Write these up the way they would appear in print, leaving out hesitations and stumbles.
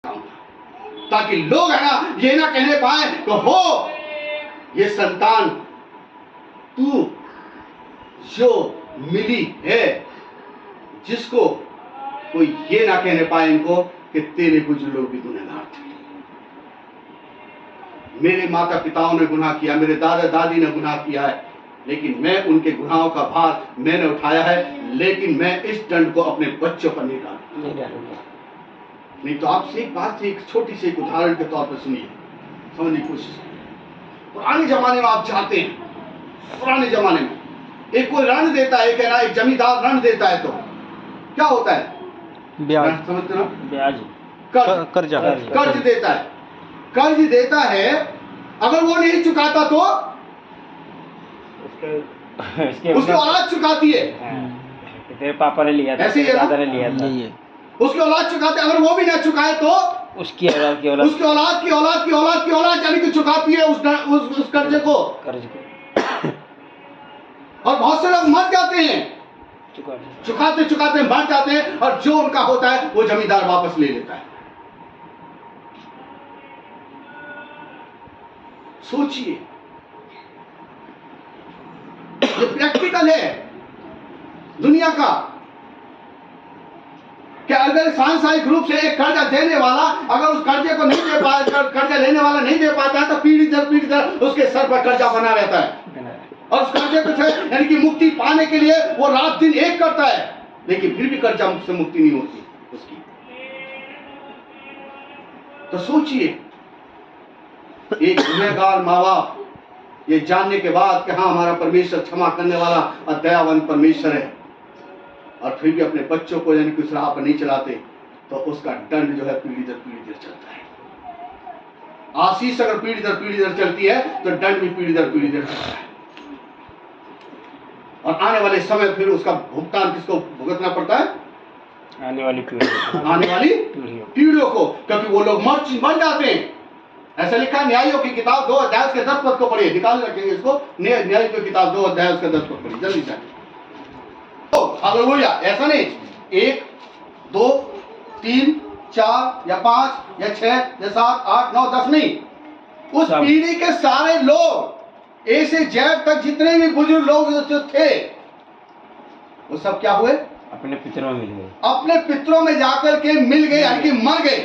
ताकि लोग है ना ये ना कहने पाए तो हो ये संतान तू जो मिली है, जिसको कोई ये ना कहने पाए इनको कि तेरे बुजुर्ग लोग भी गुनहगार थे। मेरे माता पिताओं ने गुनाह किया, मेरे दादा दादी ने गुनाह किया है, लेकिन मैं उनके गुनाहों का भार मैंने उठाया है, लेकिन मैं इस दंड को अपने बच्चों पर नहीं डालूंगा। नहीं तो आपसे एक बात से एक छोटी सी एक उदाहरण के तौर पर सुनिए, समझने की कोशिश करिए। पुराने जमाने में आप चाहते हैं, पुराने जमाने में एक कोई ऋण देता है, कहना एक जमींदार ऋण देता है तो क्या होता है? ब्याज, समझते ना? ब्याज, कर्ज देता है। कर्ज देता है, अगर वो नहीं चुकाता तो उसकी औलाद चुकाती है। तेरे पापा ने लिया था, ऐसे ही दादा ने लिया था, उसकी औलाद चुकाते, अगर वो भी ना चुकाए तो उसकी औलाद की औलाद, उसकी औलाद की औलाद की औलाद की औलाद यानी कि चुकाती है उस कर्जे को। और बहुत से लोग मर जाते हैं, चुकाते चुकाते मर जाते हैं, और जो उनका होता है वो जमींदार वापस ले लेता है। सोचिए, ये प्रैक्टिकल है दुनिया का। क्या अगर सांसारिक रूप से एक कर्जा देने वाला अगर उस कर्जे को नहीं दे पाता, कर्जा लेने वाला नहीं दे पाता है, तो पीढ़ी दर उसके सर पर कर्जा बना रहता है, और उस कर्जे को यानी कि मुक्ति पाने के लिए वो रात दिन एक करता है, लेकिन फिर भी कर्जा से मुक्ति नहीं होती उसकी। तो सोचिए, एक गुनहगार माँ बाप ये जानने के बाद कि हाँ हमारा परमेश्वर क्षमा करने वाला और दयावंत परमेश्वर है, और फिर भी अपने बच्चों को यानी कि उस राह पर नहीं चलाते, तो उसका दंड जो है पीढ़ी दर चलता है। आशीष अगर पीढ़ी दर चलती है तो दंड भी पीढ़ी दर चलता है, और आने वाले समय फिर उसका भुगतान किसको भुगतना पड़ता है? आने वाली पीढ़ियों को, क्योंकि वो लोग मर जाते हैं। ऐसा लिखा है न्यायियों की किताब 2 अध्याय उसके 10 पद को पढ़िए, निकाल रखेंगे इसको, न्याय की किताब 2 अध्याय उसके 10 पद पढ़िए जल्दी से। हालेलुया। ऐसा नहीं 1 2 3 4 या 5 या 6 या 7 8 9 10 नहीं, उस पीढ़ी के सारे लोग ए से जेड तक जितने भी बुजुर्ग लोग जो थे वो सब क्या हुए? अपने पितरों में मिल गए, अपने पितरों में जाकर के मिल गए, यानी कि मर गए,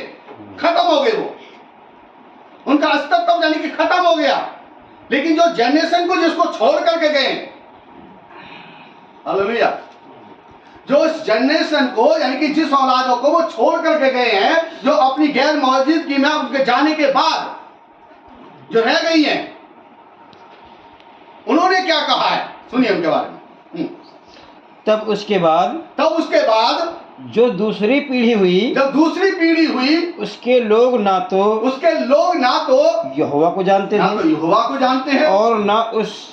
खत्म हो गए, वो उनका अस्तित्व यानी कि खत्म हो गया। लेकिन जो जनरेशन को जिसको छोड़ करके गए, हालेलुया, जो इस जनरेशन को यानी कि जिस औलादों को वो छोड़ करके गए हैं, जो अपनी गैर मौजूदगी में उनके जाने के बाद जो रह गई हैं, उन्होंने क्या कहा है सुनिए उनके बारे में। तब उसके बाद जो दूसरी पीढ़ी हुई, उसके लोग ना तो यहोवा को जानते हैं,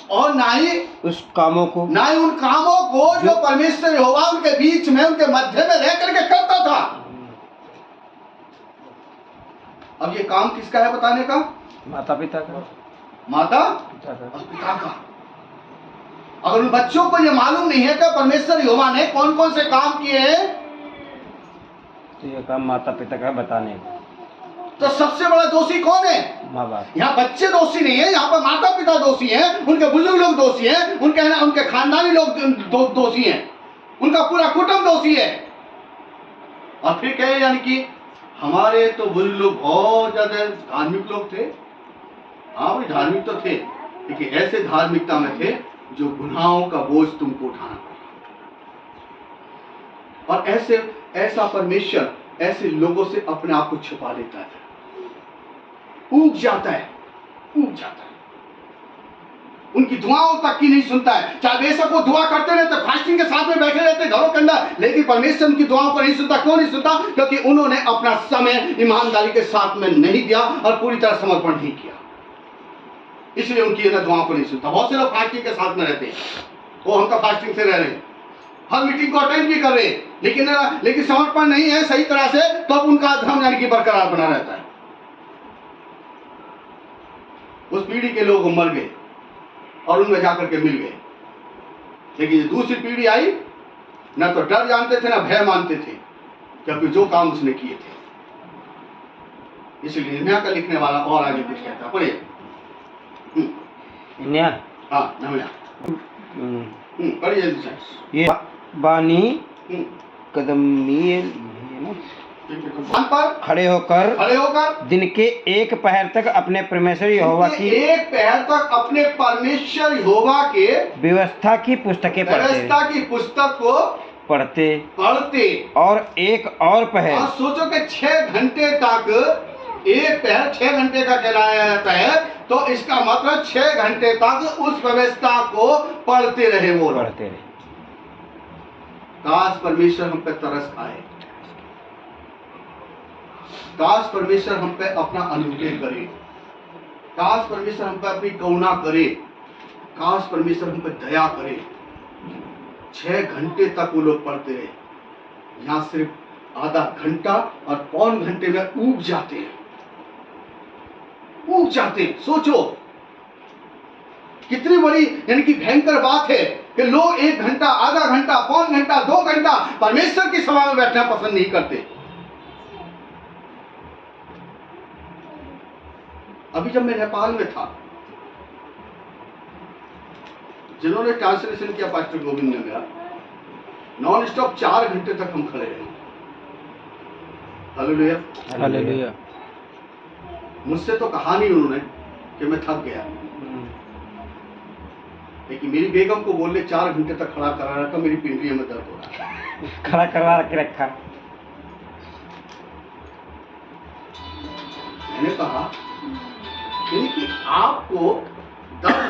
और ना ही उस कामों को, उन कामों को जो परमेश्वर यहोवा उनके बीच में उनके मध्य में रह करके करता था। अब ये काम किसका है बताने का? माता पिता का। अगर उन बच्चों को ये मालूम नहीं है कि परमेश्वर यहोवा ने कौन कौन से काम किए हैं, तो ये काम माता पिता का बताने का। तो सबसे बड़ा दोषी कौन है? माँ बाप। यहाँ बच्चे दोषी नहीं है, यहाँ पर माता पिता दोषी हैं, उनके बुजुर्ग लोग दोषी हैं, उनके खानदानी लोग दोषी हैं, उनका पूरा कुटुंब दोषी है। और फिर कहे यानी कि हमारे तो बुजुर्ग लोग बहुत ज्यादा धार्मिक लोग थे। हाँ भाई धार्मिक तो थे, लेकिन ऐसे धार्मिकता में थे जो गुनाहों का बोझ तुमको उठाना पड़ा। और ऐसा परमेश्वर ऐसे लोगों से अपने आप को छुपा लेता है, ऊब जाता है, उनकी दुआओं तक की नहीं सुनता है। चाहे बेशक वो दुआ करते रहते, फास्टिंग के साथ में बैठे रहते घरों के अंदर, लेकिन परमेश्वर उनकी दुआओं को नहीं सुनता। क्यों नहीं सुनता? क्योंकि उन्होंने अपना समय ईमानदारी के साथ में नहीं दिया और पूरी तरह समर्पण नहीं किया, इसलिए उनकी दुआओं को नहीं सुनता। बहुत से लोग फास्टिंग के साथ में रहते हैं, वो हम तो फास्टिंग से रह रहे हैं, हर मीटिंग को अटेंड भी कर रहे हैं, लेकिन समर्पण नहीं है सही तरह से, तो अब उनका धर्म यानी कि बरकरार बना रहता है। उस पीढ़ी के लोग मर गए और उनमें जाकर के मिल गए, लेकिन दूसरी पीढ़ी आई, न तो डर जानते थे न भय मानते थे, क्योंकि जो काम उसने किए थे। इसलिए निर्णय का लिखने वाला और आगे कुछ कहता है, पढ़िए। न्या हाँ नमया, पढ़िए जल्दी से। ये बानी हम्म, कदमील स्थान पर खड़े होकर खड़े होकर दिन के एक पहर तक अपने परमेश्वर यहोवा की एक पहर तक अपने परमेश्वर यहोवा के व्यवस्था की पुस्तकें व्यवस्था की पुस्तक को पढ़ते पढ़ते। और एक और पहर और सोचो कि 6 घंटे तक, एक पहर 6 घंटे का कहलाया जाता है, तो इसका मतलब 6 घंटे तक उस व्यवस्था को पढ़ते रहे वो लोग। पढ़ते रहे। काश परमेश्वर हम पे तरस खाए, काश परमेश्वर हम पे अपना अनुग्रह करे, काश परमेश्वर हम पे अपनी करुणा करे, काश परमेश्वर हम पे दया करे। 6 घंटे तक वो लोग पढ़ते रहे, यहाँ सिर्फ आधा घंटा और पौन घंटे में ऊब जाते हैं, ऊब जाते हैं। सोचो कितनी बड़ी यानी कि भयंकर बात है कि लोग 1 घंटा, आधा घंटा, पौन घंटा, 2 घंटा परमेश्वर की सभा में बैठना पसंद नहीं करते। अभी जब मैं नेपाल में था, जिन्होंने ट्रांसलेशन किया पास्टर गोविंद ने मेरा, नॉन स्टॉप 4 घंटे तक हम खड़े रहे। Hallelujah, hallelujah. मुझसे तो कहा नहीं उन्होंने कि मैं थक गया, लेकिन मेरी बेगम को बोले 4 घंटे तक खड़ा करा रखा, मेरी पिंडलियों में दर्द हो रहा है। खड़ा करवा के रखा। मैंने कहा यानी कि आपको 10